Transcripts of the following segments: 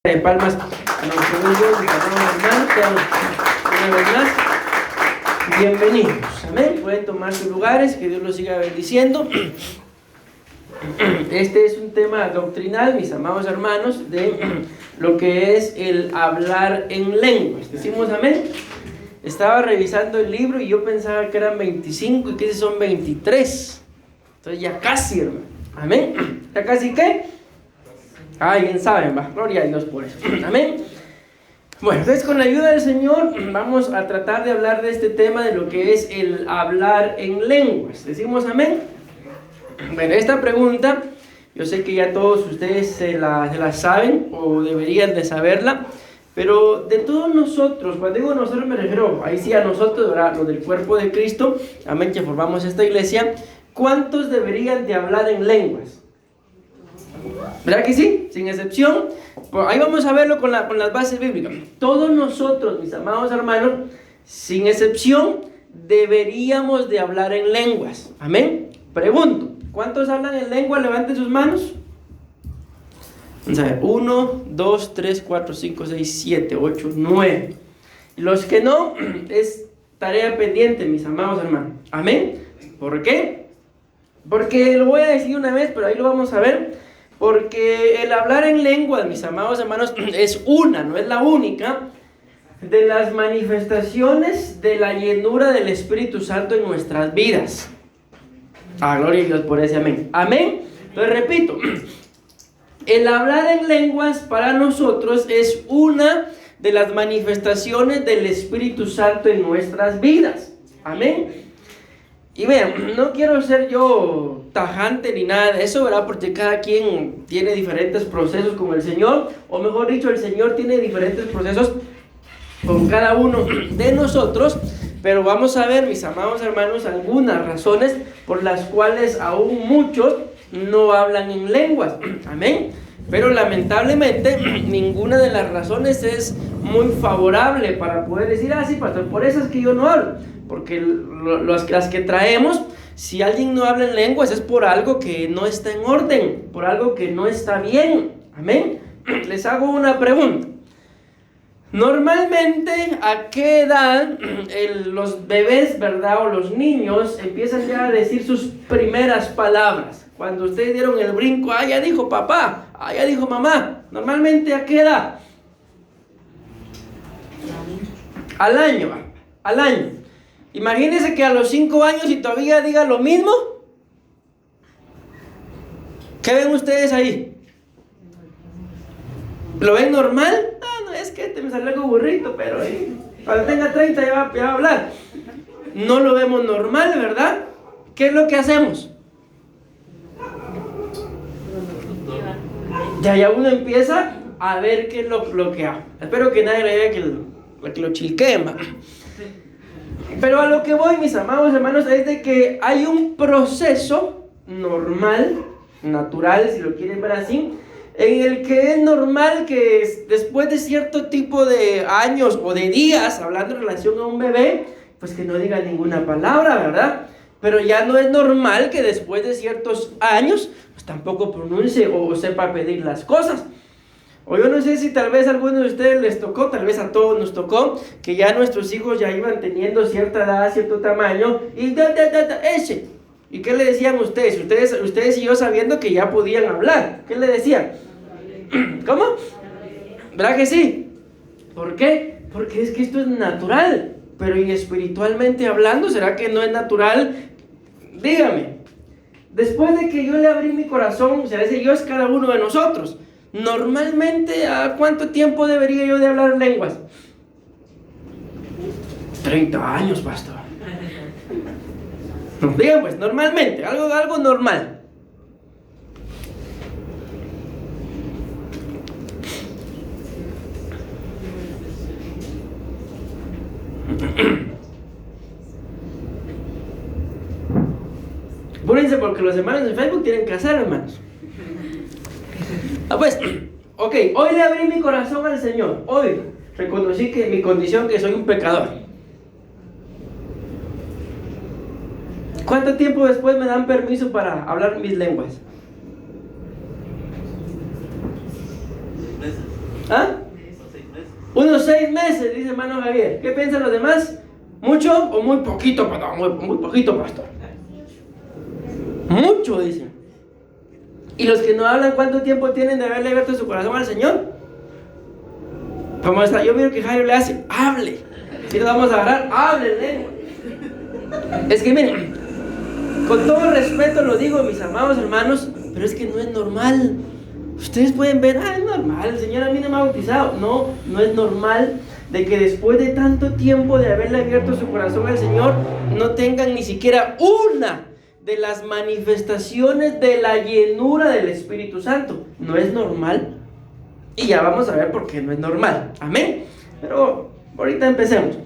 De palmas a nuestro buen Dios y una vez más, bienvenidos, amén. Pueden tomar sus lugares, que Dios los siga bendiciendo. Este es un tema doctrinal, mis amados hermanos, de lo que es el hablar en lenguas. Decimos amén. Estaba revisando el libro y yo pensaba que eran 25 y que son 23. Entonces ya casi, hermano, amén. ¿Ya casi qué? Bien saben, va, gloria a Dios por eso, amén. Bueno, entonces con la ayuda del Señor vamos a tratar de hablar de este tema, de lo que es el hablar en lenguas. Decimos amén. Bueno, esta pregunta, yo sé que ya todos ustedes se la saben o deberían de saberla, pero de todos nosotros, cuando digo nosotros me refiero, ahí sí a nosotros, ¿verdad? Lo del cuerpo de Cristo, amén, que formamos esta iglesia, ¿cuántos deberían de hablar en lenguas? ¿Verdad que sí? Sin excepción. Pues ahí vamos a verlo con las bases bíblicas. Todos nosotros, mis amados hermanos, sin excepción, deberíamos de hablar en lenguas. Amén. Pregunto, ¿cuántos hablan en lengua? Levanten sus manos. Vamos a ver, 1, 2, 3, 4, 5, 6, 7, 8, 9. Y los que no, es tarea pendiente, mis amados hermanos. Amén. ¿Por qué? Porque lo voy a decir una vez, pero ahí lo vamos a ver. Porque el hablar en lenguas, mis amados hermanos, es no es la única, de las manifestaciones de la llenura del Espíritu Santo en nuestras vidas. Gloria a Dios por ese amén. Amén. Entonces repito, el hablar en lenguas para nosotros es una de las manifestaciones del Espíritu Santo en nuestras vidas. Amén. Y vean, no quiero ser yo tajante ni nada de eso, ¿verdad? Porque cada quien tiene diferentes procesos con el Señor, o mejor dicho, el Señor tiene diferentes procesos con cada uno de nosotros, pero vamos a ver, mis amados hermanos, algunas razones por las cuales aún muchos no hablan en lenguas, amén. Pero lamentablemente ninguna de las razones es muy favorable para poder decir, sí, pastor, por eso es que yo no hablo. Porque las que traemos, si alguien no habla en lenguas es por algo que no está en orden, por algo que no está bien. Amén. Les hago una pregunta. Normalmente, ¿a qué edad los bebés, verdad, o los niños empiezan ya a decir sus primeras palabras? Cuando ustedes dieron el brinco, ya dijo papá, ya dijo mamá. Normalmente, ¿a qué edad? Al año. Imagínense que a los 5 años y todavía diga lo mismo. ¿Qué ven ustedes ahí? ¿Lo ven normal? No, es que me salió algo burrito, pero cuando tenga 30 ya va a hablar. No lo vemos normal, ¿verdad? ¿Qué es lo que hacemos? Ya uno empieza a ver qué es lo que hace. Espero que nadie le diga que lo chilqueen. Pero a lo que voy, mis amados hermanos, es de que hay un proceso normal, natural, si lo quieren ver así, en el que es normal que después de cierto tipo de años o de días, hablando en relación a un bebé, pues que no diga ninguna palabra, ¿verdad? Pero ya no es normal que después de ciertos años, pues tampoco pronuncie o sepa pedir las cosas. O yo no sé si tal vez a algunos de ustedes les tocó, tal vez a todos nos tocó, que ya nuestros hijos ya iban teniendo cierta edad, cierto tamaño, y ese. ¿Y qué le decían ustedes? Ustedes y yo sabiendo que ya podían hablar. ¿Qué le decían? ¿Cómo? ¿Verdad que sí? ¿Por qué? Porque es que esto es natural. Pero y espiritualmente hablando, ¿será que no es natural? Dígame. Después de que yo le abrí mi corazón, o sea, ese yo es cada uno de nosotros. Normalmente, ¿a cuánto tiempo debería yo de hablar lenguas? 30 años, pastor. No, digan pues, normalmente, algo normal. Apúrense porque los hermanos en Facebook tienen que hacer, hermanos. Pues, ok, hoy le abrí mi corazón al Señor. Hoy reconocí que mi condición, que soy un pecador. ¿Cuánto tiempo después me dan permiso para hablar mis lenguas? ¿Ah? Unos 6 meses, dice hermano Javier. ¿Qué piensan los demás? ¿Mucho o muy poquito, pastor? Muy poquito, pastor. Mucho, dicen. ¿Y los que no hablan cuánto tiempo tienen de haberle abierto su corazón al Señor? Como está, yo miro que Jairo le hace, hable. Si nos vamos a agarrar, hable lengua. Es que miren, con todo respeto lo digo, mis amados hermanos, pero es que no es normal. Ustedes pueden ver, es normal, el Señor a mí no me ha bautizado. No, no es normal de que después de tanto tiempo de haberle abierto su corazón al Señor, no tengan ni siquiera una de las manifestaciones de la llenura del Espíritu Santo. No es normal. Y ya vamos a ver por qué no es normal. Amén. Pero ahorita empecemos.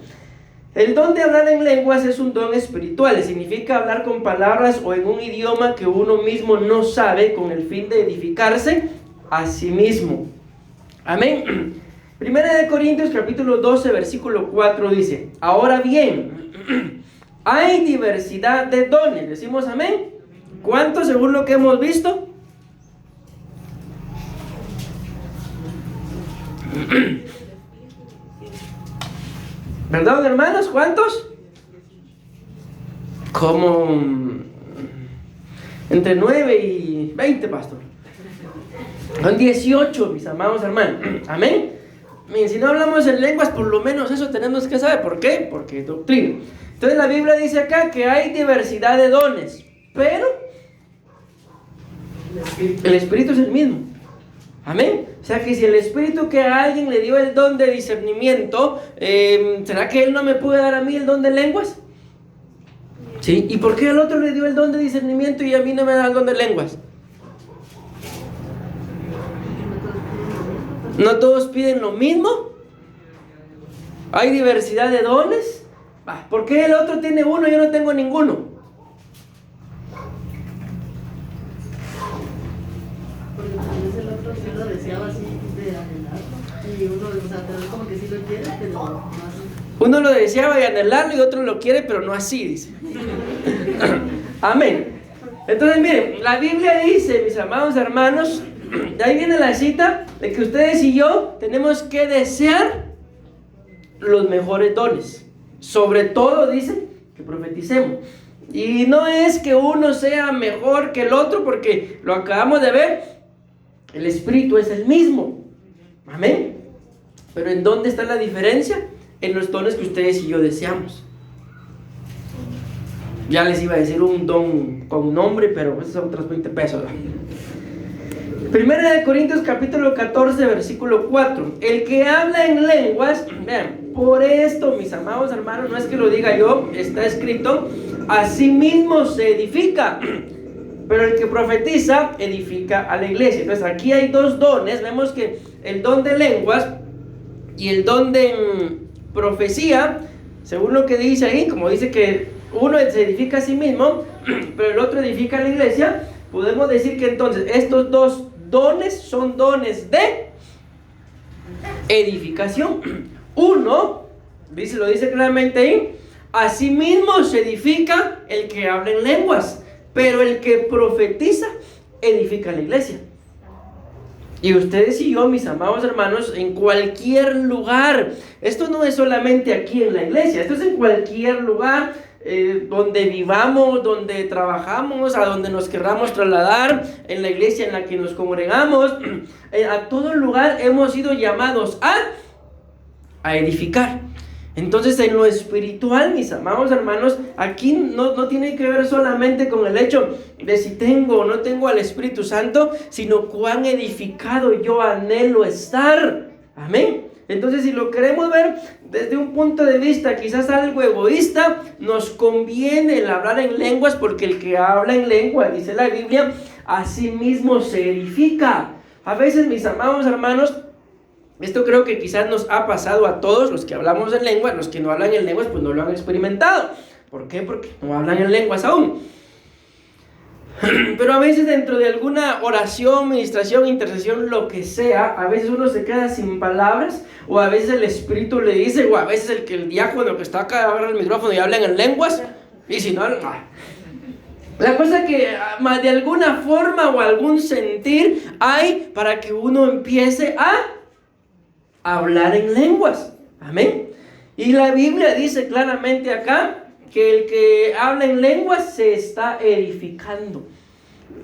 El don de hablar en lenguas es un don espiritual. Significa hablar con palabras o en un idioma que uno mismo no sabe, con el fin de edificarse a sí mismo. Amén. Primera de Corintios capítulo 12 versículo 4 dice: ahora bien, hay diversidad de dones. Decimos amén. ¿Cuántos según lo que hemos visto? ¿Perdón, hermanos? ¿Cuántos? Como entre 9 y 20, pastor. Son 18, mis amados hermanos. Amén. Miren, si no hablamos en lenguas, por lo menos eso tenemos que saber. ¿Por qué? Porque es doctrina. Entonces la Biblia dice acá que hay diversidad de dones, pero el Espíritu es el mismo. Amén. O sea que si el Espíritu que a alguien le dio el don de discernimiento, ¿será que Él no me puede dar a mí el don de lenguas? ¿Sí? ¿Y por qué al otro le dio el don de discernimiento y a mí no me da el don de lenguas? ¿No todos piden lo mismo? ¿Hay diversidad de dones? ¿Por qué el otro tiene uno y yo no tengo ninguno? Porque tal vez el otro sí lo deseaba así de anhelarlo. Y uno, o sea, tal vez como que sí lo quiere, pero no así. Uno lo deseaba y anhelarlo y otro lo quiere, pero no así, dice. Amén. Entonces, miren, la Biblia dice, mis amados hermanos, de ahí viene la cita de que ustedes y yo tenemos que desear los mejores dones. Sobre todo, dice, que profeticemos. Y no es que uno sea mejor que el otro, porque lo acabamos de ver, el Espíritu es el mismo. Amén. Pero ¿en dónde está la diferencia? En los dones que ustedes y yo deseamos. Ya les iba a decir un don con nombre, pero esos son otros 20 pesos. Primera de Corintios capítulo 14 versículo 4. El que habla en lenguas, vean, por esto, mis amados hermanos, no es que lo diga yo, está escrito, así mismo se edifica. Pero el que profetiza, edifica a la iglesia. Entonces aquí hay dos dones. Vemos que el don de lenguas y el don de profecía, según lo que dice ahí, como dice que uno se edifica a sí mismo, pero el otro edifica a la iglesia, podemos decir que entonces estos dos dones son dones de edificación. Uno, lo dice claramente ahí, así mismo se edifica el que habla en lenguas, pero el que profetiza edifica a la iglesia. Y ustedes y yo, mis amados hermanos, en cualquier lugar, esto no es solamente aquí en la iglesia, esto es en cualquier lugar, donde vivamos, donde trabajamos, a donde nos querramos trasladar, en la iglesia en la que nos congregamos, a todo lugar hemos sido llamados a edificar. Entonces, en lo espiritual, mis amados hermanos, aquí no tiene que ver solamente con el hecho de si tengo o no tengo al Espíritu Santo, sino cuán edificado yo anhelo estar. Amén. Entonces, si lo queremos ver desde un punto de vista quizás algo egoísta, nos conviene el hablar en lenguas, porque el que habla en lengua, dice la Biblia, a sí mismo se edifica. A veces, mis amados hermanos, esto creo que quizás nos ha pasado a todos los que hablamos en lenguas. Los que no hablan en lenguas pues no lo han experimentado. ¿Por qué? Porque no hablan en lenguas aún. Pero a veces dentro de alguna oración, ministración, intercesión, lo que sea, a veces uno se queda sin palabras, o a veces el Espíritu le dice, o a veces el diácono que está acá agarra el micrófono y habla en lenguas, y si no, la cosa que más de alguna forma o algún sentir hay para que uno empiece a hablar en lenguas. Amén. Y la Biblia dice claramente acá que el que habla en lenguas se está edificando.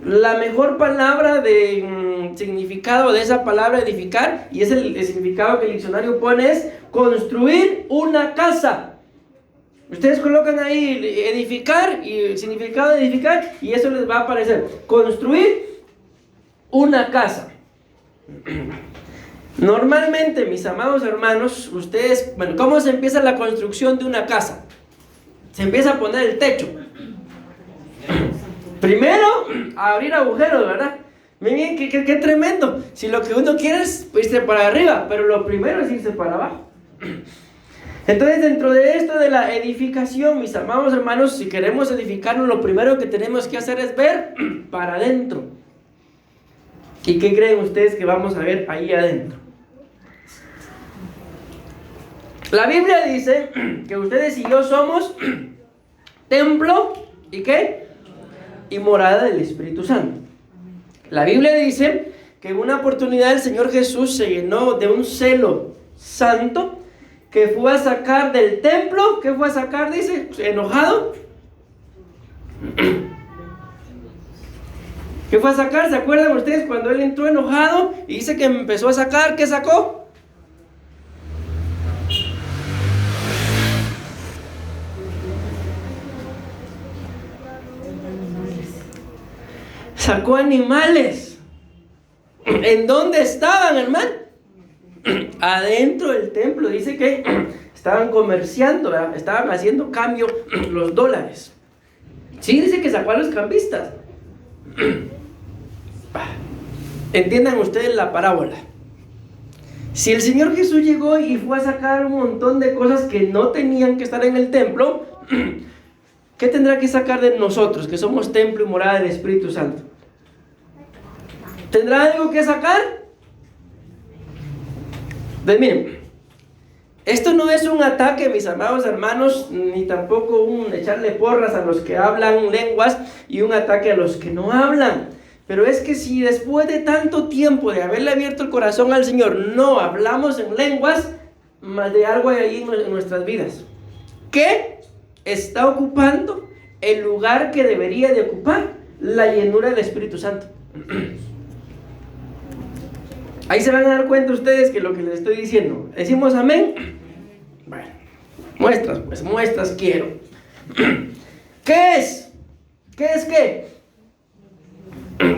La mejor palabra de significado de esa palabra edificar, y es el significado que el diccionario pone, es construir una casa. Ustedes colocan ahí edificar y el significado de edificar y eso les va a aparecer. Construir una casa. Normalmente, mis amados hermanos, ustedes, bueno, ¿cómo se empieza la construcción de una casa? Se empieza a poner el techo. Primero, a abrir agujeros, ¿verdad? Miren qué tremendo. Si lo que uno quiere es irse para arriba, pero lo primero es irse para abajo. Entonces, dentro de esto de la edificación, mis amados hermanos, si queremos edificarnos, lo primero que tenemos que hacer es ver para adentro. ¿Y qué creen ustedes que vamos a ver ahí adentro? La Biblia dice que ustedes y yo somos templo, ¿y qué? Y morada del Espíritu Santo. La Biblia dice que en una oportunidad el Señor Jesús se llenó de un celo santo, que fue a sacar del templo. ¿Qué fue a sacar? Dice, enojado. ¿Qué fue a sacar? ¿Se acuerdan ustedes cuando él entró enojado y dice que empezó a sacar? ¿Qué sacó? Sacó animales. ¿En dónde estaban, hermano? Adentro del templo. Dice que estaban comerciando, ¿verdad? Estaban haciendo cambio los dólares. Sí, dice que sacó a los cambistas. Entiendan ustedes la parábola. Si el Señor Jesús llegó y fue a sacar un montón de cosas que no tenían que estar en el templo, ¿qué tendrá que sacar de nosotros, que somos templo y morada del Espíritu Santo? ¿Tendrá algo que sacar? Pues miren, esto no es un ataque, mis amados hermanos, ni tampoco un echarle porras a los que hablan lenguas y un ataque a los que no hablan. Pero es que si después de tanto tiempo de haberle abierto el corazón al Señor no hablamos en lenguas, más de algo hay ahí en nuestras vidas. ¿Qué está ocupando el lugar que debería de ocupar la llenura del Espíritu Santo? Ahí se van a dar cuenta ustedes que lo que les estoy diciendo. ¿Decimos amén? Bueno, muestras, pues muestras quiero. ¿Qué es? ¿Qué es qué?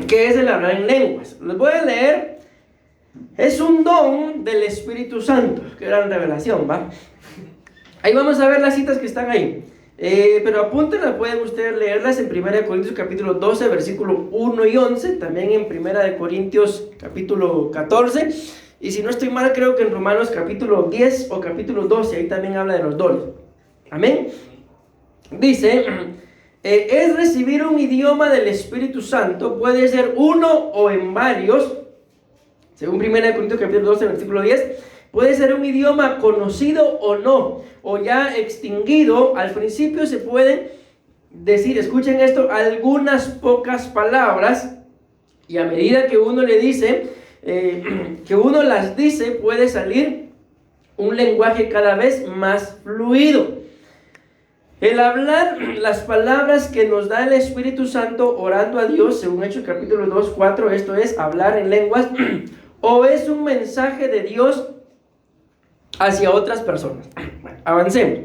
¿Qué es el hablar en lenguas? Les voy a leer. Es un don del Espíritu Santo. Qué gran revelación, ¿va? Ahí vamos a ver las citas que están ahí. Pero apúntenlas, pueden ustedes leerlas en 1 Corintios capítulo 12, versículo 1 y 11. También en 1 Corintios capítulo 14. Y si no estoy mal, creo que en Romanos capítulo 10 o capítulo 12. Ahí también habla de los dones. Amén. Dice... es recibir un idioma del Espíritu Santo, puede ser uno o en varios, según 1 Corintios capítulo 12, versículo 10, puede ser un idioma conocido o no, o ya extinguido. Al principio se pueden decir, escuchen esto, algunas pocas palabras, y a medida que uno le dice, que uno las dice, puede salir un lenguaje cada vez más fluido. El hablar las palabras que nos da el Espíritu Santo orando a Dios, según Hechos capítulo 2, 4, esto es hablar en lenguas, o es un mensaje de Dios hacia otras personas. Bueno, avancemos.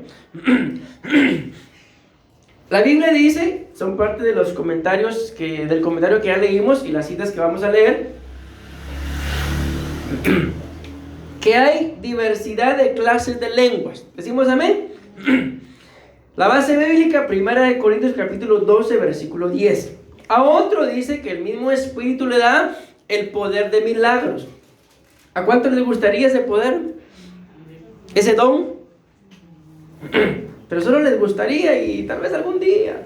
La Biblia dice, son parte de los comentarios del comentario que ya leímos y las citas que vamos a leer, que hay diversidad de clases de lenguas. ¿Decimos amén? La base bíblica, 1 Corintios capítulo 12, versículo 10. A otro dice que el mismo Espíritu le da el poder de milagros. ¿A cuántos les gustaría ese poder? ¿Ese don? Pero solo les gustaría y tal vez algún día.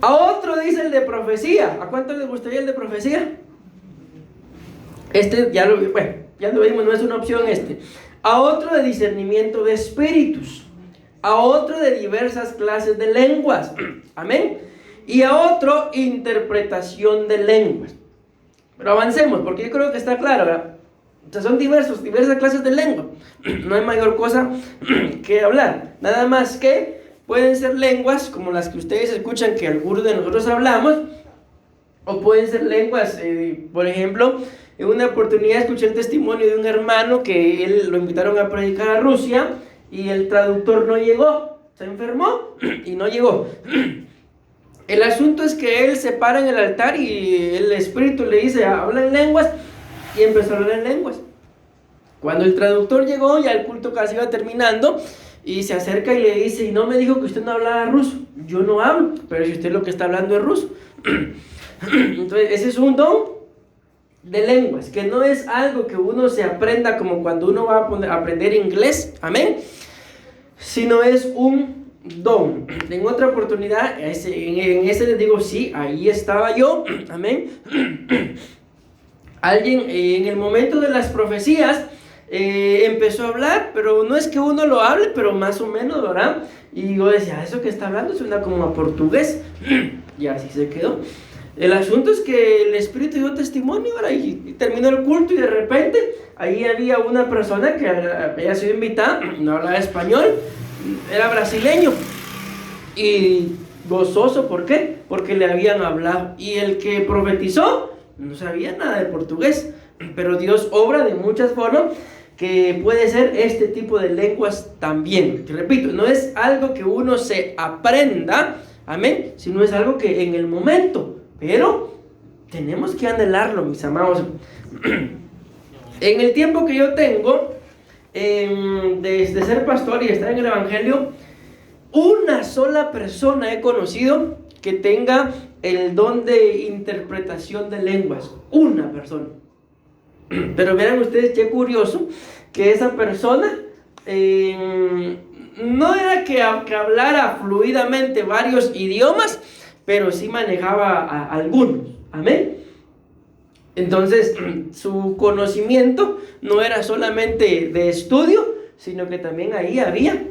A otro dice el de profecía. ¿A cuántos les gustaría el de profecía? Ya lo vimos, no es una opción este. A otro de discernimiento de espíritus, a otro de diversas clases de lenguas, amén, y a otro interpretación de lenguas. Pero avancemos, porque yo creo que está claro, ¿verdad? O sea, son diversas clases de lengua. No hay mayor cosa que hablar. Nada más que pueden ser lenguas como las que ustedes escuchan que algunos de nosotros hablamos, o pueden ser lenguas, por ejemplo, en una oportunidad escuché el testimonio de un hermano que él lo invitaron a predicar a Rusia y el traductor no llegó, se enfermó y no llegó. El asunto es que él se para en el altar y el Espíritu le dice, habla en lenguas, y empezó a hablar en lenguas. Cuando el traductor llegó, ya el culto casi iba terminando, y se acerca y le dice, y no me dijo que usted no hablaba ruso. Yo no hablo, pero si usted lo que está hablando es ruso. Entonces ese es un don de lenguas, que no es algo que uno se aprenda como cuando uno va a aprender inglés, amén, sino es un don. En otra oportunidad, en ese les digo, sí, ahí estaba yo, amén. Alguien en el momento de las profecías empezó a hablar, pero no es que uno lo hable, pero más o menos, ¿verdad? Y yo decía, eso que está hablando suena como a portugués, y así se quedó. El asunto es que el Espíritu dio testimonio, ¿verdad? Y terminó el culto y de repente ahí había una persona que había sido invitada, no hablaba español, era brasileño y gozoso. ¿Por qué? Porque le habían hablado, y el que profetizó no sabía nada de portugués, pero Dios obra de muchas formas que puede ser este tipo de lenguas también. Te repito, no es algo que uno se aprenda, amén, sino es algo que en el momento, pero tenemos que anhelarlo, mis amados. En el tiempo que yo tengo de ser pastor y estar en el evangelio, una sola persona he conocido que tenga el don de interpretación de lenguas. Una persona. Pero vean ustedes qué curioso, que esa persona no era que hablara fluidamente varios idiomas, pero sí manejaba algunos, amén. Entonces su conocimiento no era solamente de estudio, sino que también ahí había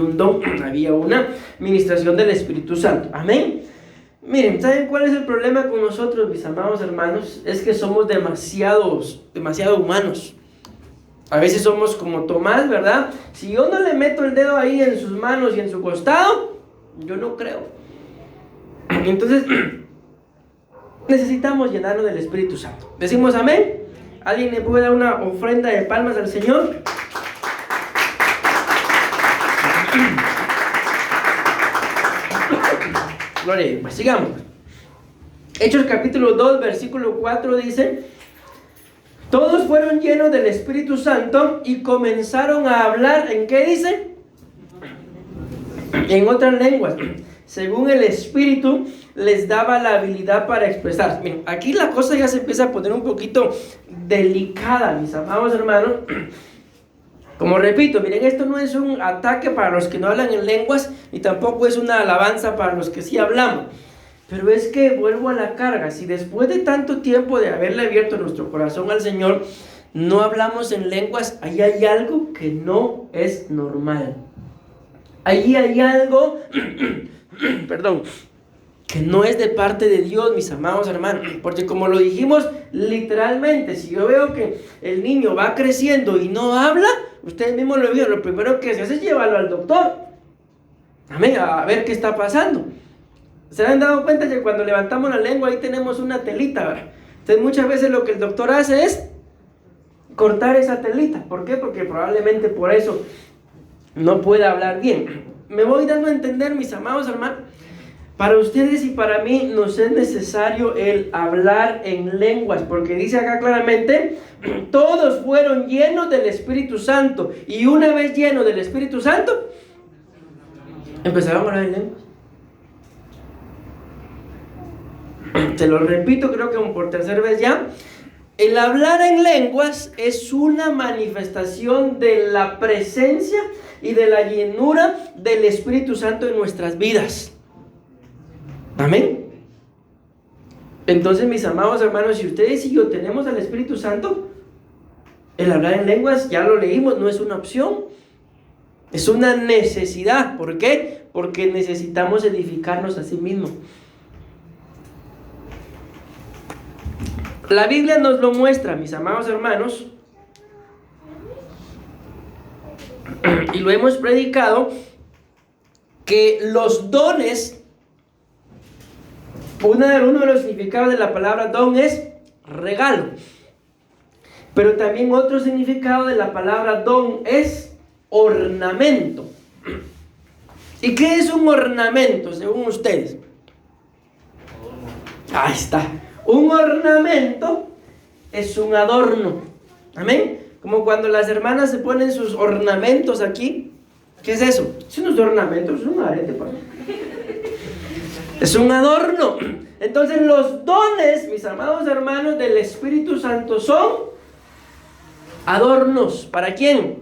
un don, había una ministración del Espíritu Santo, amén. Miren, ¿saben cuál es el problema con nosotros, mis amados hermanos? Es que somos demasiado humanos. A veces somos como Tomás, ¿verdad? Si yo no le meto el dedo ahí en sus manos y en su costado, yo no creo. Entonces, necesitamos llenarnos del Espíritu Santo. ¿Decimos amén? ¿Alguien le puede dar una ofrenda de palmas al Señor? Gloria a Dios. Pues sigamos. Hechos capítulo 2, versículo 4 dice: todos fueron llenos del Espíritu Santo y comenzaron a hablar, ¿en qué dice? En otras lenguas, según el Espíritu les daba la habilidad para expresar. Miren, aquí la cosa ya se empieza a poner un poquito delicada, mis amados hermanos. Como repito, miren, esto no es un ataque para los que no hablan en lenguas, ni tampoco es una alabanza para los que sí hablamos. Pero es que vuelvo a la carga. Si después de tanto tiempo de haberle abierto nuestro corazón al Señor, no hablamos en lenguas, ahí hay algo que no es normal. Ahí hay algo, perdón, que no es de parte de Dios, mis amados hermanos. Porque como lo dijimos literalmente, si yo veo que el niño va creciendo y no habla, ustedes mismos lo vieron, lo primero que se hace es llevarlo al doctor. Amén, a ver qué está pasando. ¿Se han dado cuenta que cuando levantamos la lengua ahí tenemos una telita, ¿verdad? Entonces muchas veces lo que el doctor hace es cortar esa telita. ¿Por qué? Porque probablemente por eso no pueda hablar bien. Me voy dando a entender, mis amados hermanos. Para ustedes y para mí nos es necesario el hablar en lenguas, porque dice acá claramente: todos fueron llenos del Espíritu Santo, y una vez llenos del Espíritu Santo empezaron a hablar en lenguas. Se lo repito, creo que por tercera vez ya. El hablar en lenguas es una manifestación de la presencia y de la llenura del Espíritu Santo en nuestras vidas. Amén. Entonces, mis amados hermanos, si ustedes y yo tenemos al Espíritu Santo, el hablar en lenguas, ya lo leímos, no es una opción, es una necesidad. ¿Por qué? Porque necesitamos edificarnos a sí mismos. La Biblia nos lo muestra, mis amados hermanos, y lo hemos predicado, que los dones, uno de los significados de la palabra don es regalo, pero también otro significado de la palabra don es ornamento. ¿Y qué es un ornamento según ustedes? Ahí está. Un ornamento es un adorno. Amén. Como cuando las hermanas se ponen sus ornamentos aquí. ¿Qué es eso? Es unos ornamentos, es un arete, pa. Es un adorno. Entonces los dones, mis amados hermanos, del Espíritu Santo son adornos. ¿Para quién?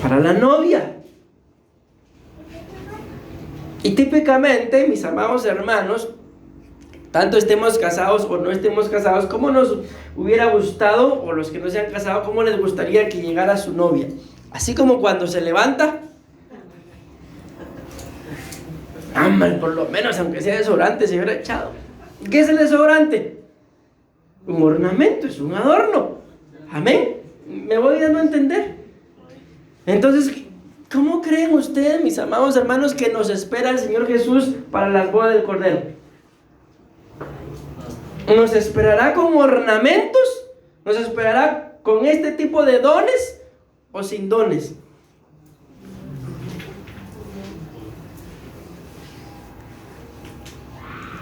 Para la novia. Y típicamente, mis amados hermanos, tanto estemos casados o no estemos casados, ¿cómo nos hubiera gustado, o los que no se han casado, cómo les gustaría que llegara su novia? Así como cuando se levanta, por lo menos, aunque sea desodorante, se hubiera echado. ¿Qué es el desodorante? Un ornamento, es un adorno. Amén. ¿Me voy dando a entender? Entonces, ¿cómo creen ustedes, mis amados hermanos, que nos espera el Señor Jesús para las bodas del Cordero? ¿Nos esperará con ornamentos? ¿Nos esperará con este tipo de dones o sin dones?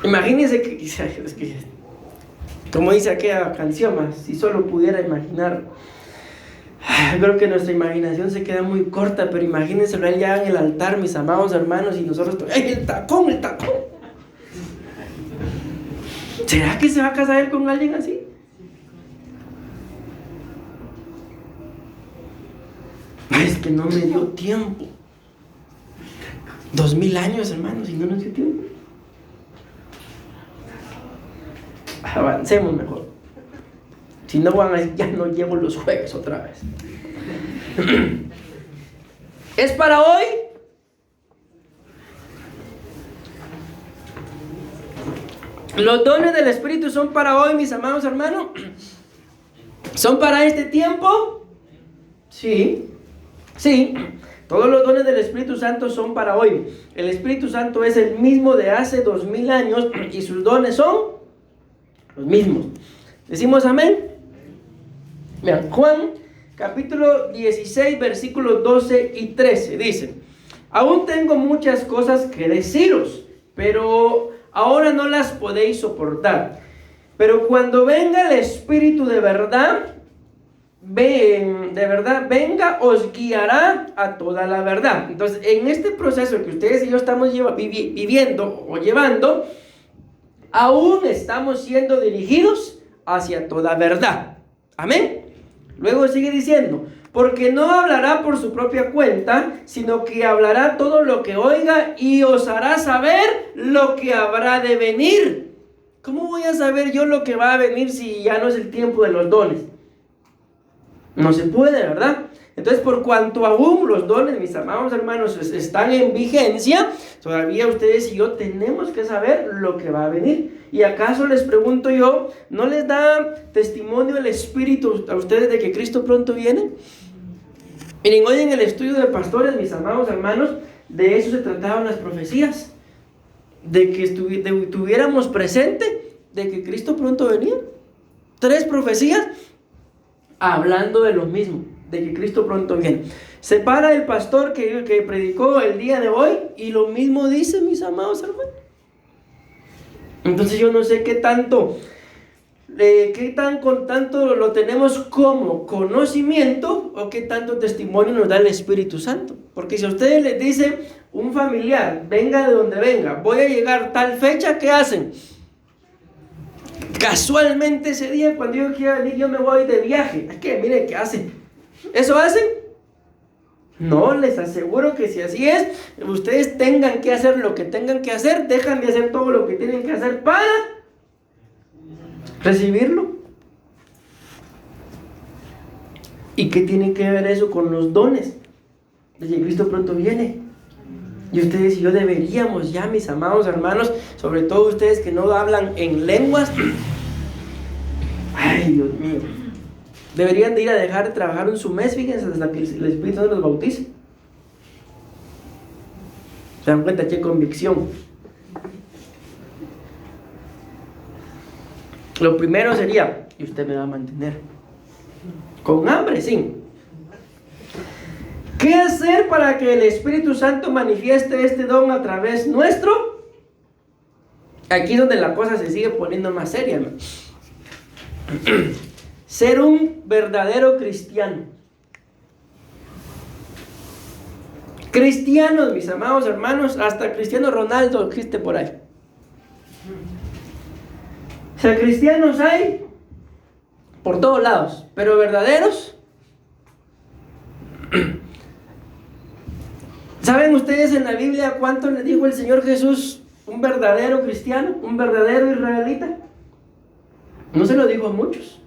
Imagínense que como dice aquella canción, si solo pudiera imaginar. Creo que nuestra imaginación se queda muy corta, pero imagínenselo él ya en el altar, mis amados hermanos, y nosotros, ¡ay, el tacón, el tacón! ¿Será que se va a casar él con alguien así? Es que no me dio tiempo. 2000 años, hermanos, y no nos dio tiempo. Avancemos mejor. Si no van a decir, ya no llevo los jueves otra vez. ¿Es para hoy? ¿Los dones del Espíritu son para hoy, mis amados hermanos? ¿Son para este tiempo? Sí. Sí. Todos los dones del Espíritu Santo son para hoy. El Espíritu Santo es el mismo de hace 2000 años y sus dones son los mismos. ¿Decimos amén? Vean, Juan capítulo 16 versículos 12 y 13 dice: aún tengo muchas cosas que deciros, pero ahora no las podéis soportar. Pero cuando venga el Espíritu de verdad, venga, os guiará a toda la verdad. Entonces, en este proceso que ustedes y yo estamos viviendo o llevando, aún estamos siendo dirigidos hacia toda verdad. Amén. Luego sigue diciendo: porque no hablará por su propia cuenta, sino que hablará todo lo que oiga y os hará saber lo que habrá de venir. ¿Cómo voy a saber yo lo que va a venir si ya no es el tiempo de los dones? No se puede, ¿verdad? Entonces, por cuanto aún los dones, mis amados hermanos, están en vigencia, todavía ustedes y yo tenemos que saber lo que va a venir. ¿Y acaso, les pregunto yo, no les da testimonio el Espíritu a ustedes de que Cristo pronto viene? Miren, hoy en el estudio de pastores, mis amados hermanos, de eso se trataban las profecías. De que tuviéramos presente de que Cristo pronto venía. 3 profecías hablando de lo mismo, de que Cristo pronto viene. Se para el pastor que predicó el día de hoy y lo mismo dice, mis amados hermanos. Entonces yo no sé qué tanto lo tenemos como conocimiento o qué tanto testimonio nos da el Espíritu Santo. Porque si a ustedes les dice un familiar, venga de donde venga, voy a llegar tal fecha, ¿qué hacen? Casualmente ese día, cuando yo quiera venir, yo me voy de viaje. Es que miren qué hacen. ¿Eso hacen? No, les aseguro que si así es, ustedes tengan que hacer lo que tengan que hacer, dejan de hacer todo lo que tienen que hacer para recibirlo. ¿Y qué tiene que ver eso con los dones? De que Cristo pronto viene. Y ustedes y yo deberíamos ya, mis amados hermanos, sobre todo ustedes que no hablan en lenguas, ay Dios mío, deberían de ir a dejar de trabajar un su mes, fíjense, hasta que el Espíritu Santo los bautice. ¿Se dan cuenta qué convicción? Lo primero sería, y usted me va a mantener con hambre, sí. ¿Qué hacer para que el Espíritu Santo manifieste este don a través nuestro? Aquí es donde la cosa se sigue poniendo más seria, hermano. Ser un verdadero cristiano. Cristianos, mis amados hermanos, hasta Cristiano Ronaldo existe por ahí. O sea, cristianos hay por todos lados, pero verdaderos. ¿Saben ustedes en la Biblia cuánto le dijo el Señor Jesús un verdadero cristiano, un verdadero israelita? No se lo dijo a muchos.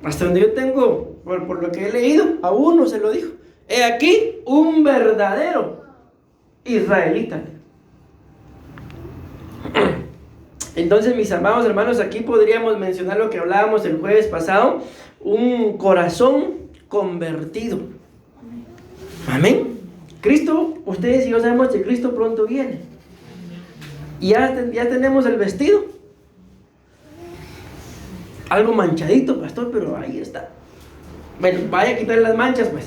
Hasta donde yo tengo, por lo que he leído, a uno se lo dijo. He aquí un verdadero israelita. Entonces, mis amados hermanos, aquí podríamos mencionar lo que hablábamos el jueves pasado, un corazón convertido. Amén. Cristo, ustedes y yo sabemos que Cristo pronto viene. Y ya tenemos el vestido. Algo manchadito, pastor, pero ahí está. Bueno, vaya a quitar las manchas, pues.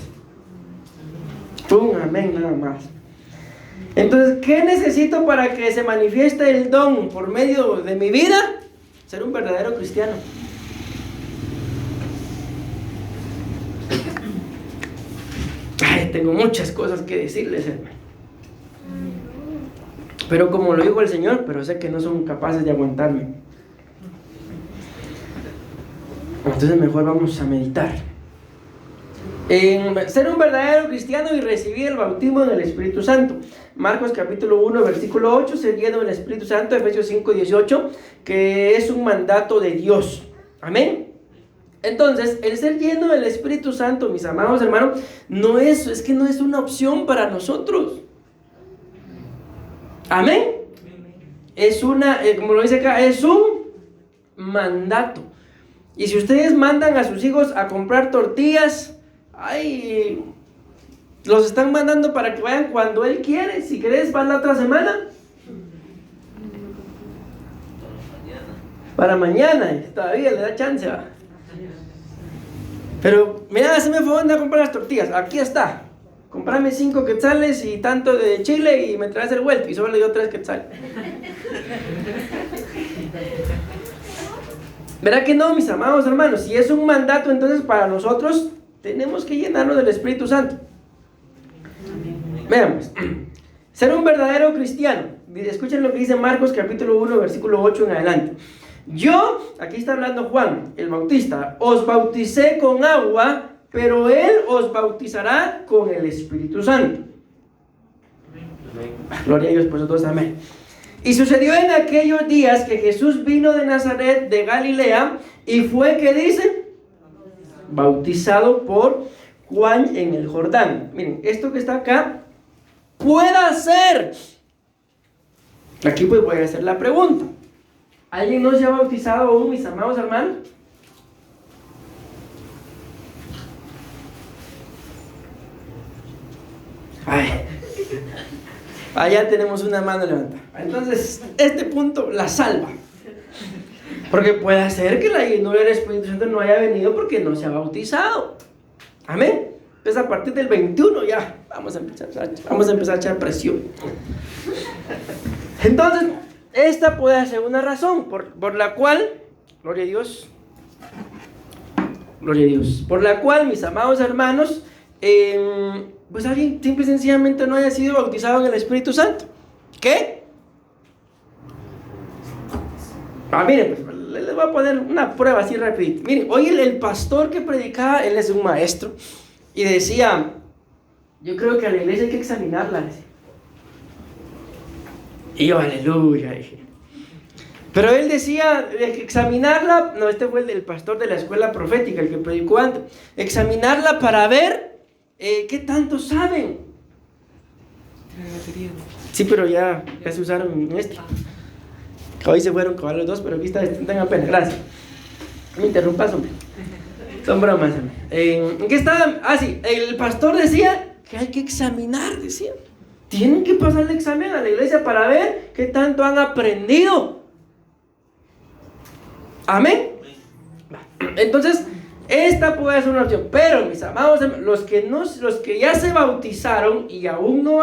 ¡Pum! Amén, nada más. Entonces, ¿qué necesito para que se manifieste el don por medio de mi vida? Ser un verdadero cristiano. Ay, tengo muchas cosas que decirles, hermano. Pero como lo dijo el Señor, pero sé que no son capaces de aguantarme. Entonces mejor vamos a meditar en ser un verdadero cristiano y recibir el bautismo en el Espíritu Santo. Marcos capítulo 1 versículo 8, ser lleno del Espíritu Santo. Efesios 5, 18, que es un mandato de Dios. Amén. Entonces, el ser lleno del Espíritu Santo, mis amados hermanos, no es una opción para nosotros. Amén. Es una, como lo dice acá, es un mandato. Y si ustedes mandan a sus hijos a comprar tortillas, ay, los están mandando para que vayan cuando él quiere. Si querés, van la otra semana. Para mañana, todavía le da chance, ¿va? Pero, mira, se me fue a comprar las tortillas. Aquí está. Comprame 5 quetzales y tanto de chile y me traes el vuelto. Y solo le dio 3 quetzales. ¿Verdad que no, mis amados hermanos? Si es un mandato, entonces para nosotros tenemos que llenarnos del Espíritu Santo. Veamos. Ser un verdadero cristiano. Escuchen lo que dice Marcos capítulo 1 versículo 8 en adelante. Yo, aquí está hablando Juan el Bautista, os bauticé con agua, pero él os bautizará con el Espíritu Santo. Gloria a Dios por todos, amén. Y sucedió en aquellos días que Jesús vino de Nazaret de Galilea y fue, ¿qué dice? Bautizado por Juan en el Jordán. Miren, esto que está acá puede ser. Aquí pues voy a hacer la pregunta. ¿Alguien no se ha bautizado aún, mis amados hermanos? Ay. Allá tenemos una mano levantada. Entonces, este punto la salva. Porque puede ser que la llenura del Espíritu Santo no haya venido porque no se ha bautizado. Amén. Entonces, a partir del 21 ya vamos a empezar a echar presión. Entonces, esta puede ser una razón por la cual, gloria a Dios, por la cual, mis amados hermanos, pues alguien simple y sencillamente no haya sido bautizado en el Espíritu Santo. ¿Qué? Miren, pues, les voy a poner una prueba así rapidito. Miren, hoy el pastor que predicaba, él es un maestro, y decía, yo creo que a la iglesia hay que examinarla. Y yo, aleluya, dije. Pero él decía, examinarla, no, este fue el pastor de la escuela profética, el que predicó antes, examinarla para ver qué tanto saben. Sí, pero ya se usaron en este. Hoy se fueron con los dos, pero aquí está, tengan pena, gracias. No me interrumpas, hombre. Son bromas, hombre. ¿En qué estaba? Ah, sí, el pastor decía que hay que examinar, decía. Tienen que pasar el examen a la iglesia para ver qué tanto han aprendido. Amén. Entonces, esta puede ser una opción. Pero, mis amados, los que ya se bautizaron y aún no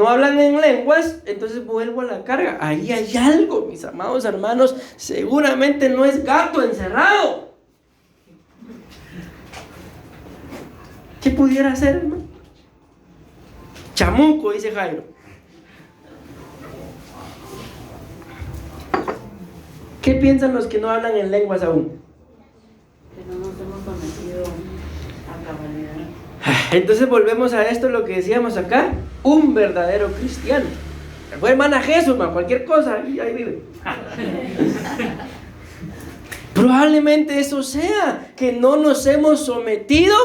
hablan en lenguas, entonces vuelvo a la carga. Ahí hay algo, mis amados hermanos. Seguramente no es gato encerrado. ¿Qué pudiera ser, hermano? Chamuco, dice Jairo. ¿Qué piensan los que no hablan en lenguas aún? Que no nos hemos sometido a cabalidad. Entonces volvemos a esto, lo que decíamos acá. Un verdadero cristiano. Fue hermana Jesús, man, cualquier cosa, ahí vive. Probablemente eso sea, que no nos hemos sometido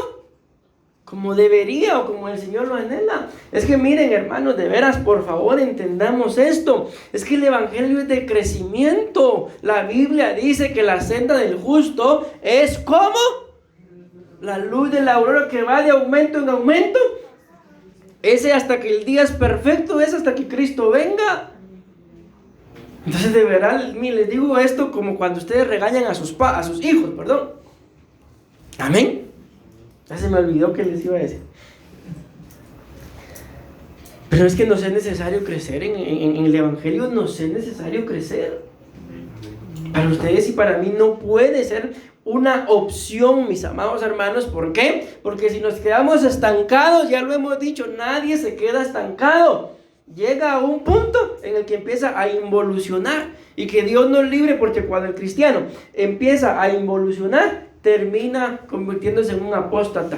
como debería o como el Señor lo anhela. Es que miren, hermanos, de veras, por favor, entendamos esto. Es que el evangelio es de crecimiento. La Biblia dice que la senda del justo es como la luz de la aurora que va de aumento en aumento. Ese hasta que el día es perfecto, es hasta que Cristo venga. Entonces, de verdad, les digo esto como cuando ustedes regañan a sus hijos, perdón. Amén. Ya se me olvidó que les iba a decir. Pero es que nos es necesario crecer en el evangelio, nos es necesario crecer. Para ustedes y para mí no puede ser una opción, mis amados hermanos. ¿Por qué? Porque si nos quedamos estancados, ya lo hemos dicho, nadie se queda estancado. Llega a un punto en el que empieza a involucionar. Y que Dios nos libre, porque cuando el cristiano empieza a involucionar, termina convirtiéndose en un apóstata.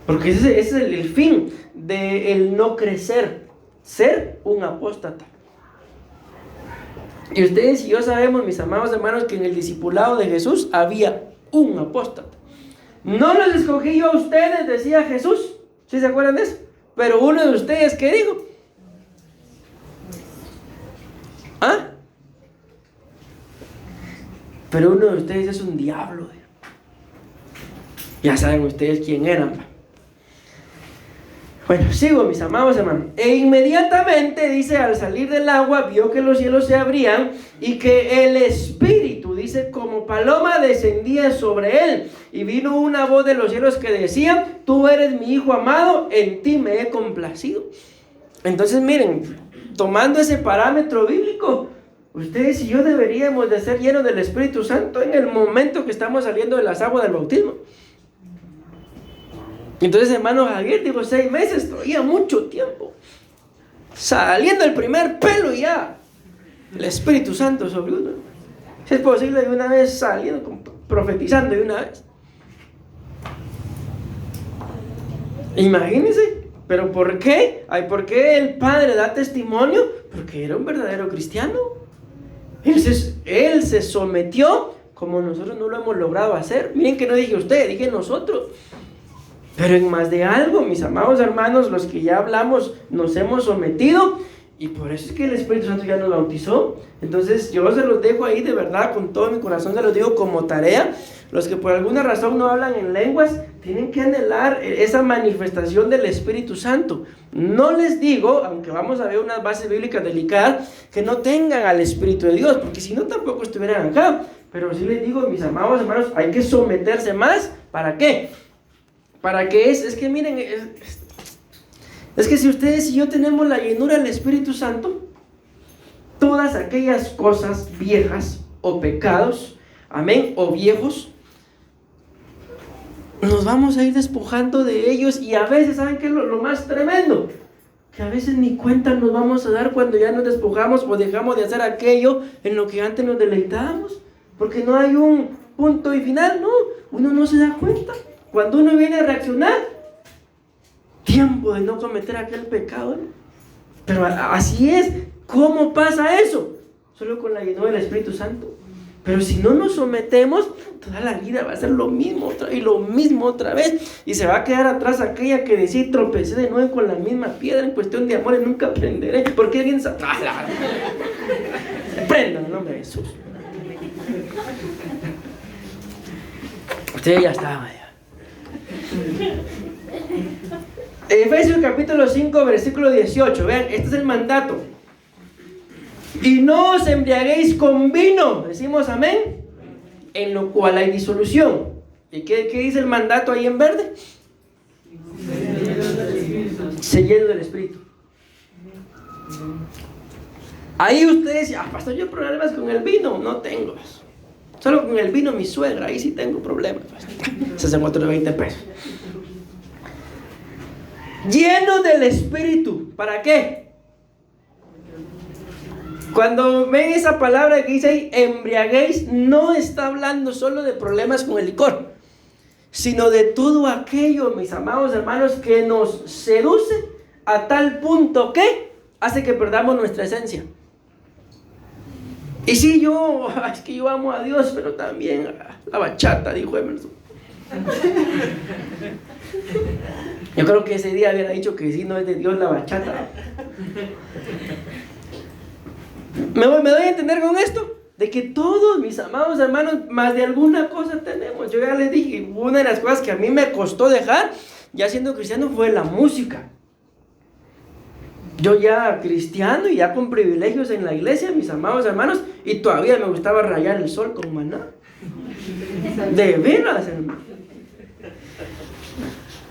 Porque ese es el fin del no crecer, ser un apóstata. Y ustedes y yo sabemos, mis amados hermanos, que en el discipulado de Jesús había un apóstata. No los escogí yo a ustedes, decía Jesús. ¿Sí se acuerdan de eso? Pero uno de ustedes, ¿qué dijo? ¿Ah? Pero uno de ustedes es un diablo. Ya saben ustedes quién eran. Bueno, sigo, mis amados hermanos. E inmediatamente, dice, al salir del agua, vio que los cielos se abrían y que el Espíritu, dice, como paloma descendía sobre él. Y vino una voz de los cielos que decía: tú eres mi Hijo amado, en ti me he complacido. Entonces, miren, tomando ese parámetro bíblico, ustedes y yo deberíamos de ser llenos del Espíritu Santo en el momento que estamos saliendo de las aguas del bautismo. Entonces, hermano Javier, digo, 6 meses, todavía mucho tiempo. Saliendo el primer pelo y ya el Espíritu Santo sobre uno. Si es posible, de una vez saliendo, profetizando de una vez. Imagínense. ¿Pero por qué? Ay, ¿por qué el Padre da testimonio? Porque era un verdadero cristiano. Él se sometió como nosotros no lo hemos logrado hacer. Miren que no dije usted, dije nosotros. Pero en más de algo, mis amados hermanos, los que ya hablamos, nos hemos sometido. Y por eso es que el Espíritu Santo ya nos bautizó. Entonces yo se los dejo ahí de verdad, con todo mi corazón se los digo como tarea. Los que por alguna razón no hablan en lenguas, tienen que anhelar esa manifestación del Espíritu Santo. No les digo, aunque vamos a ver unas bases bíblicas delicadas, que no tengan al Espíritu de Dios, porque si no tampoco estuvieran acá. Pero sí les digo, mis amados hermanos, hay que someterse más. ¿Para qué? Para que es que miren, es que si ustedes y yo tenemos la llenura del Espíritu Santo, todas aquellas cosas viejas o pecados, amén, o viejos, nos vamos a ir despojando de ellos. Y a veces, ¿saben qué es lo más tremendo? Que a veces ni cuenta nos vamos a dar cuando ya nos despojamos o dejamos de hacer aquello en lo que antes nos deleitábamos, porque no hay un punto y final, no, uno no se da cuenta. Cuando uno viene a reaccionar, tiempo de no cometer aquel pecado, ¿no? Pero así es. ¿Cómo pasa eso? Solo con la llenura del Espíritu Santo. Pero si no nos sometemos, toda la vida va a ser lo mismo otra, y lo mismo otra vez. Y se va a quedar atrás aquella que decía y tropecé de nuevo con la misma piedra en cuestión de amor y nunca aprenderé. Porque alguien sabe. Aprendan en el nombre de Jesús. Usted ya estaba ya. Efesios capítulo 5, versículo 18. Vean, este es el mandato. Y no os embriaguéis con vino, decimos amén, en lo cual hay disolución. ¿Y qué dice el mandato ahí en verde? Se llena del Espíritu. Ahí ustedes dicen, pastor, yo problemas con el vino. No tengo. Solo con el vino mi suegra, ahí sí tengo problemas. Se hacen otros 20 pesos. Lleno del Espíritu. ¿Para qué? Cuando ven esa palabra que dice ahí, embriaguéis, no está hablando solo de problemas con el licor, sino de todo aquello, mis amados hermanos, que nos seduce a tal punto que hace que perdamos nuestra esencia. Y sí, es que yo amo a Dios, pero también la bachata, dijo Emerson. Yo creo que ese día hubiera dicho que sí, no es de Dios la bachata. ¿Me doy a entender con esto? De que todos, mis amados hermanos, más de alguna cosa tenemos. Yo ya les dije, una de las cosas que a mí me costó dejar, ya siendo cristiano, fue la música. Yo ya cristiano y ya con privilegios en la iglesia, mis amados hermanos, y todavía me gustaba rayar el sol con Maná. De veras, hermano.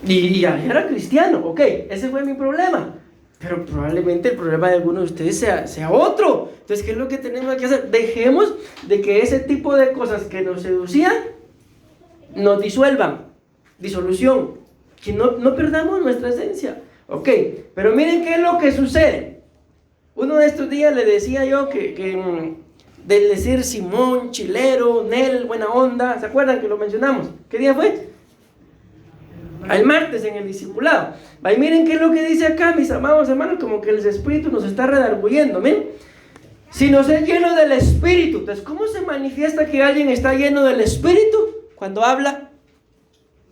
Y ya era cristiano, ok, ese fue mi problema. Pero probablemente el problema de algunos de ustedes sea otro. Entonces, ¿qué es lo que tenemos que hacer? Dejemos de que ese tipo de cosas que nos seducían nos disuelvan. Disolución. Que no perdamos nuestra esencia. Ok, pero miren qué es lo que sucede. Uno de estos días le decía yo que del decir Simón, chilero, Nel, buena onda. ¿Se acuerdan que lo mencionamos? ¿Qué día fue? El martes en el discipulado. Y miren qué es lo que dice acá, mis amados hermanos, como que el Espíritu nos está redarguyendo. Miren, si nos es lleno del Espíritu, entonces ¿cómo se manifiesta que alguien está lleno del Espíritu? Cuando habla.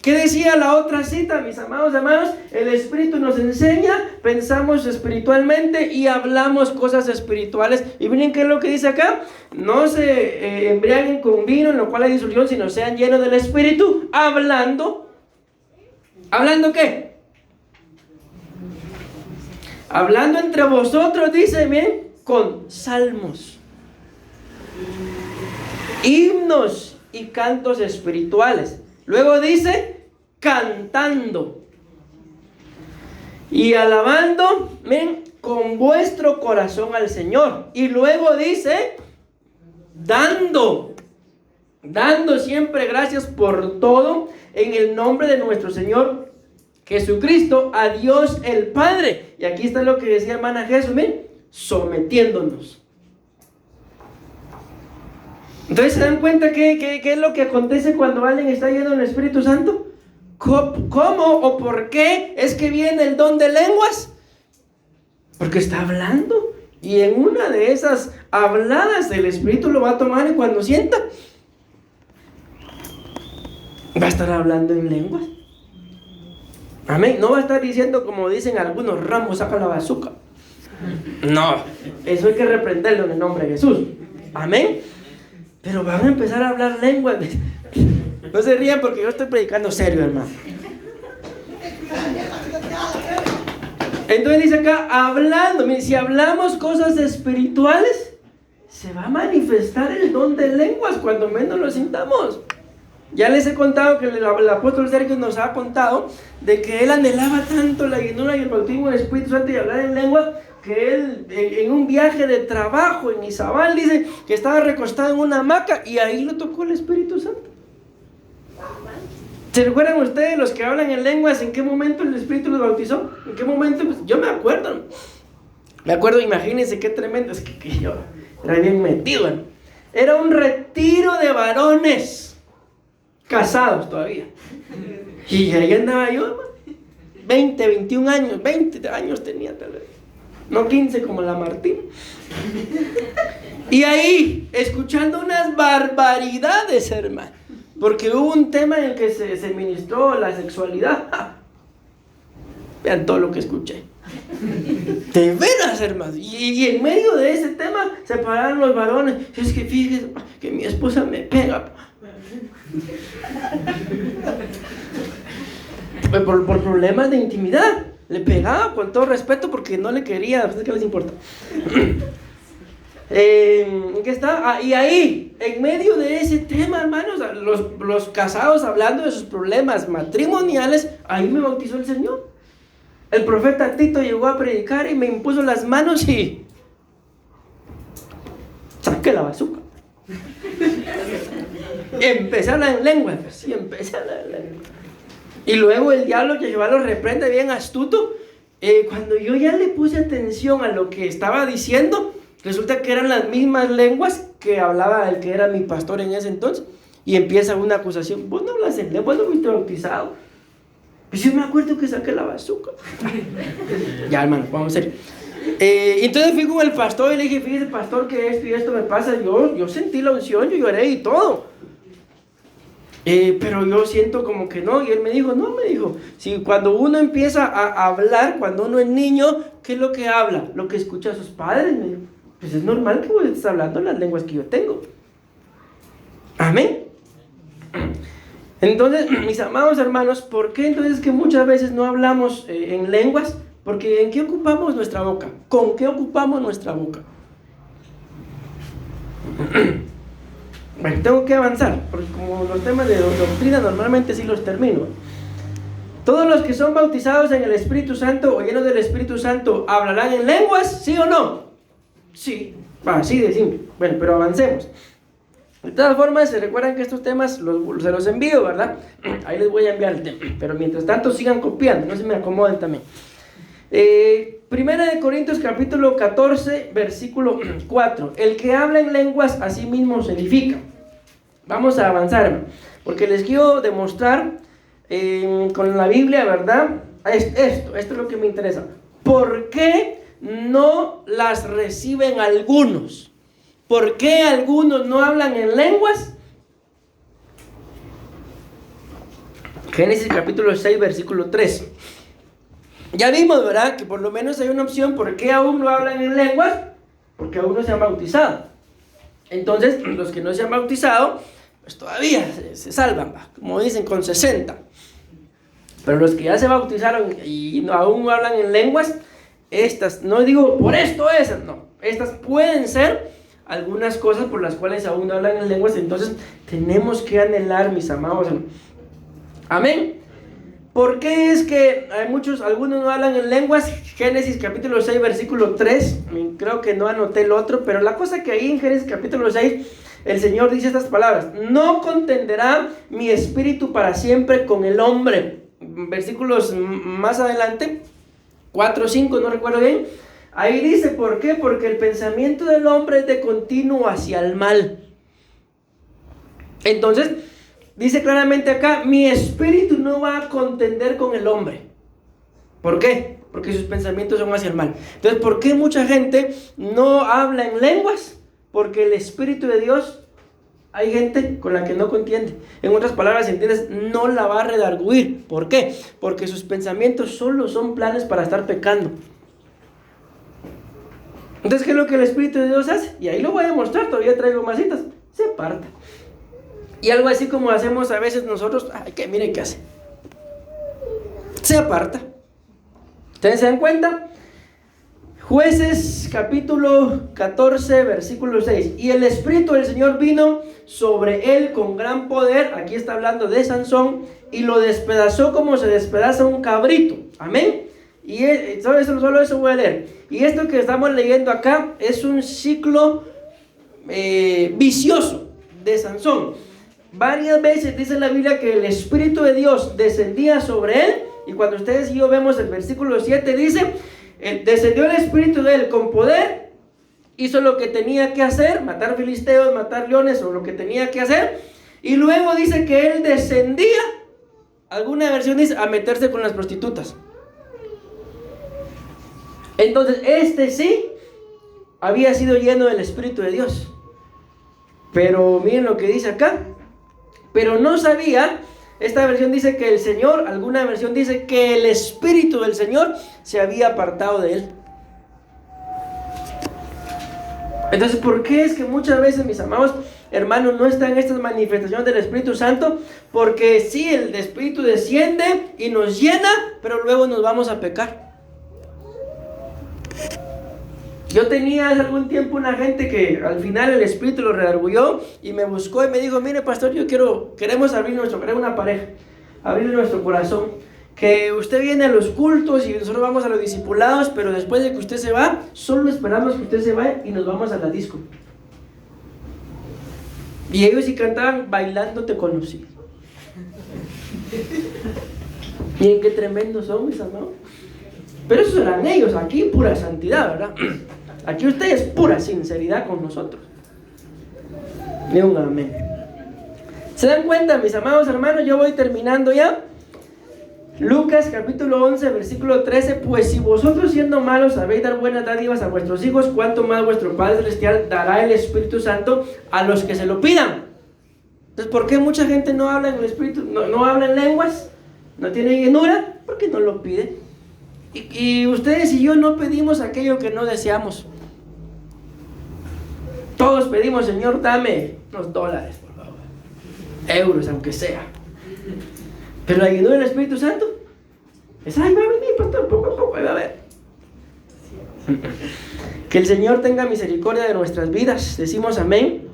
¿Qué decía la otra cita, mis amados hermanos? El Espíritu nos enseña, pensamos espiritualmente y hablamos cosas espirituales. Y miren qué es lo que dice acá. No se embriaguen con vino, en lo cual hay disolución, sino sean llenos del Espíritu, hablando. ¿Hablando qué? Hablando entre vosotros, dice bien, con salmos, himnos y cantos espirituales. Luego dice, cantando y alabando, ven, con vuestro corazón al Señor. Y luego dice, dando siempre gracias por todo en el nombre de nuestro Señor Jesucristo, a Dios el Padre. Y aquí está lo que decía hermana Jesús, ven, sometiéndonos. Entonces, ¿se dan cuenta qué es lo que acontece cuando alguien está lleno del Espíritu Santo? ¿Cómo o por qué es que viene el don de lenguas? Porque está hablando. Y en una de esas habladas el Espíritu lo va a tomar, y cuando sienta, va a estar hablando en lenguas. Amén. No va a estar diciendo como dicen algunos, Rambo, saca la bazooka. No, eso hay que reprenderlo en el nombre de Jesús. Amén. Pero van a empezar a hablar lenguas. No se rían porque yo estoy predicando serio, hermano. Entonces dice acá, hablando. Miren, si hablamos cosas espirituales, se va a manifestar el don de lenguas cuando menos lo sintamos. Ya les he contado que el apóstol Sergio nos ha contado de que él anhelaba tanto la llenura y el bautismo del Espíritu Santo y hablar en lengua, que él en un viaje de trabajo en Izabal, dice que estaba recostado en una hamaca y ahí lo tocó el Espíritu Santo. ¿Se recuerdan ustedes los que hablan en lenguas en qué momento el Espíritu los bautizó? ¿En qué momento? Pues yo me acuerdo, imagínense qué tremendo, es que yo era bien metido, ¿no? Era un retiro de varones casados todavía. Y ahí andaba yo, hermano. 21 años, 20 años tenía tal vez. No 15 como la Martín. Y ahí, escuchando unas barbaridades, hermano. Porque hubo un tema en el que se ministró la sexualidad. ¡Ja! Vean todo lo que escuché. De veras, hermano. Y en medio de ese tema se pararon los varones. Es que fíjese que mi esposa me pega. Por problemas de intimidad. Le pegaba con todo respeto porque no le quería. ¿Qué les importa? ¿En qué está? Y ahí, en medio de ese tema, hermanos, los casados hablando de sus problemas matrimoniales, ahí me bautizó el Señor. El profeta Tito llegó a predicar y me impuso las manos y saqué la bazuca. Empecé a hablar en lengua. Sí, empecé a hablar en lengua. Y luego el diablo que lleva lo reprende bien astuto. Cuando yo ya le puse atención a lo que estaba diciendo, resulta que eran las mismas lenguas que hablaba el que era mi pastor en ese entonces. Y empieza una acusación. Vos no hablas en lengua, no fuiste bautizado. Pues yo me acuerdo que saqué la bazuca. Ya, hermano, vamos a ver. Entonces fui con el pastor y le dije, fíjese, pastor, que esto y esto me pasa. Yo sentí la unción, yo lloré y todo. Pero yo siento como que no. Y él me dijo, si cuando uno empieza a hablar, cuando uno es niño, ¿qué es lo que habla? Lo que escucha a sus padres. Me dijo, pues es normal que vos estés hablando las lenguas que yo tengo. Amén. Entonces, mis amados hermanos, ¿por qué entonces que muchas veces no hablamos en lenguas? Porque ¿en qué ocupamos nuestra boca? ¿Con qué ocupamos nuestra boca? Bueno, tengo que avanzar, porque como los temas de doctrina normalmente sí los termino. Todos los que son bautizados en el Espíritu Santo o llenos del Espíritu Santo, ¿hablarán en lenguas? ¿Sí o no? Sí, así de simple. Bueno, pero avancemos. De todas formas, se recuerdan que estos temas se los envío, ¿verdad? Ahí les voy a enviar el tema. Pero mientras tanto sigan copiando, no se me acomoden también. Primera de Corintios capítulo 14, versículo 4. El que habla en lenguas a sí mismo se edifica. Vamos a avanzar, porque les quiero demostrar con la Biblia, ¿verdad? Esto es lo que me interesa. ¿Por qué no las reciben algunos? ¿Por qué algunos no hablan en lenguas? Génesis capítulo 6, versículo 3. Ya vimos, ¿verdad? Que por lo menos hay una opción. ¿Por qué aún no hablan en lenguas? Porque aún no se han bautizado. Entonces, los que no se han bautizado, pues todavía se salvan, ¿va? Como dicen, con 60. Pero los que ya se bautizaron y aún no hablan en lenguas, estas, no digo por esto esas, no. Estas pueden ser algunas cosas por las cuales aún no hablan en lenguas. Entonces tenemos que anhelar, mis amados. Amén. ¿Por qué es que algunos no hablan en lenguas? Génesis capítulo 6, versículo 3. Creo que no anoté el otro, pero la cosa que ahí en Génesis capítulo 6, el Señor dice estas palabras: no contenderá mi espíritu para siempre con el hombre. Versículos más adelante, 4 o 5, no recuerdo bien. Ahí dice, ¿por qué? Porque el pensamiento del hombre es de continuo hacia el mal. Entonces, dice claramente acá, mi espíritu no va a contender con el hombre. ¿Por qué? Porque sus pensamientos son hacia el mal. Entonces, ¿por qué mucha gente no habla en lenguas? Porque el Espíritu de Dios, hay gente con la que no contiende. En otras palabras, ¿entiendes? No la va a redarguir. ¿Por qué? Porque sus pensamientos solo son planes para estar pecando. Entonces, ¿qué es lo que el Espíritu de Dios hace? Y ahí lo voy a mostrar, todavía traigo más citas. Se aparta. Y algo así como hacemos a veces nosotros, miren qué hace. Se aparta. ¿Ustedes se dan cuenta? Jueces capítulo 14, versículo 6. Y el Espíritu del Señor vino sobre él con gran poder. Aquí está hablando de Sansón. Y lo despedazó como se despedaza un cabrito. Amén. Y solo eso voy a leer. Y esto que estamos leyendo acá es un ciclo vicioso de Sansón. Varias veces dice la Biblia que el Espíritu de Dios descendía sobre él. Y cuando ustedes y yo vemos el versículo 7 dice, descendió el Espíritu de él con poder, hizo lo que tenía que hacer, matar filisteos, matar leones o lo que tenía que hacer. Y luego dice que él descendía, alguna versión dice, a meterse con las prostitutas. Entonces, sí había sido lleno del Espíritu de Dios. Pero miren lo que dice acá. Pero no sabía, esta versión dice que el Señor, alguna versión dice que el Espíritu del Señor se había apartado de él. Entonces, ¿por qué es que muchas veces, mis amados hermanos, no están estas manifestaciones del Espíritu Santo? Porque sí, el Espíritu desciende y nos llena, pero luego nos vamos a pecar. Yo tenía hace algún tiempo una gente que al final el Espíritu lo redarguyó y me buscó y me dijo: mire, pastor, queremos queremos una pareja, abrir nuestro corazón, que usted viene a los cultos y nosotros vamos a los discipulados, pero después de que usted se va, solo esperamos que usted se vaya y nos vamos a la disco. Y ellos sí cantaban: bailando te conocí. Miren qué tremendos son, mis amados. Pero esos eran ellos, aquí pura santidad, ¿verdad? Aquí ustedes pura sinceridad con nosotros. Ni un amén. ¿Se dan cuenta, mis amados hermanos? Yo voy terminando ya. Lucas capítulo 11, versículo 13. Pues si vosotros, siendo malos, sabéis dar buenas dádivas a vuestros hijos, cuánto más vuestro Padre Celestial dará el Espíritu Santo a los que se lo pidan. Entonces, ¿por qué mucha gente no habla en el Espíritu, no habla en lenguas, no tiene llenura? Porque no lo pide. Y ustedes y yo no pedimos aquello que no deseamos. Todos pedimos: Señor, dame unos dólares, por favor, euros, aunque sea. Pero la llenura del Espíritu Santo es: ay, va a venir, pastor, poco a poco, va a ver. Que el Señor tenga misericordia de nuestras vidas. Decimos amén.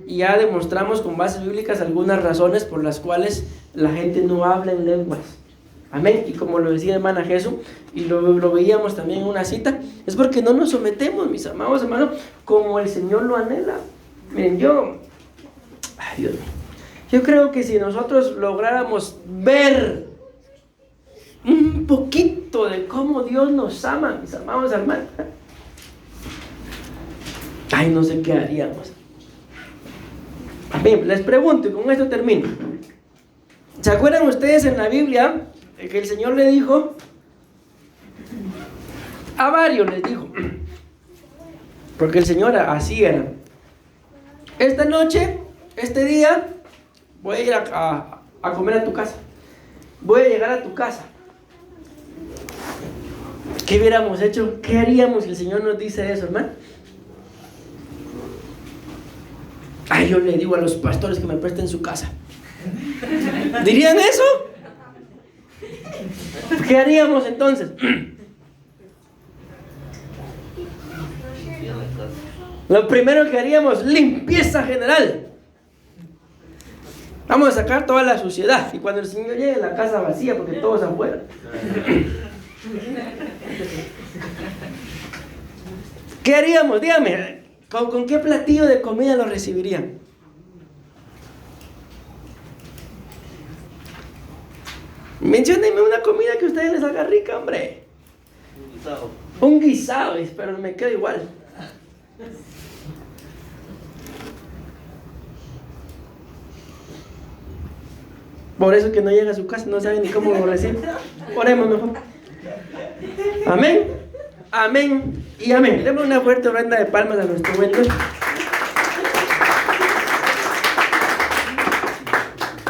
Y ya demostramos con bases bíblicas algunas razones por las cuales la gente no habla en lenguas. Amén. Y como lo decía hermana Jesús, y lo veíamos también en una cita, es porque no nos sometemos, mis amados hermanos, como el Señor lo anhela. Miren, Dios mío, yo creo que si nosotros lográramos ver un poquito de cómo Dios nos ama, mis amados hermanos, ay, no sé qué haríamos. Amén. Les pregunto, y con esto termino. ¿Se acuerdan ustedes en la Biblia que el Señor le dijo a varios? Les dijo, porque el Señor así era: esta noche, este día, voy a ir a comer a tu casa, voy a llegar a tu casa. ¿Qué hubiéramos hecho? ¿Qué haríamos si el Señor nos dice eso, hermano? Ay, yo le digo a los pastores que me presten su casa. ¿Dirían eso? ¿Qué haríamos entonces? Lo primero que haríamos: limpieza general. Vamos a sacar toda la suciedad. Y cuando el Señor llegue, la casa vacía, porque todos afuera. ¿Qué haríamos? Dígame, ¿con qué platillo de comida lo recibirían? Menciónenme una comida que a ustedes les haga rica, hombre. Un guisado, pero me queda igual. Por eso que no llega a su casa, no sabe ni cómo lo recibe. Oremos mejor. Amén, amén y amén. Demos una fuerte ofrenda de palmas a nuestro buen Dios.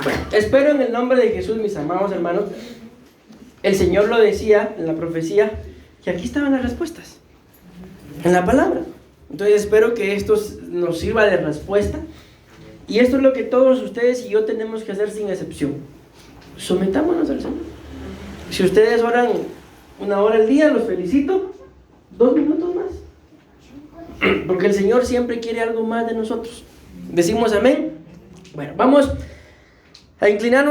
Bueno, espero en el nombre de Jesús, mis amados hermanos. El Señor lo decía en la profecía, que aquí estaban las respuestas, en la palabra. Entonces espero que esto nos sirva de respuesta. Y esto es lo que todos ustedes y yo tenemos que hacer sin excepción. Sometámonos al Señor. Si ustedes oran 1 hora al día, los felicito. 2 minutos más. Porque el Señor siempre quiere algo más de nosotros. ¿Decimos amén? Bueno, vamos a inclinarnos.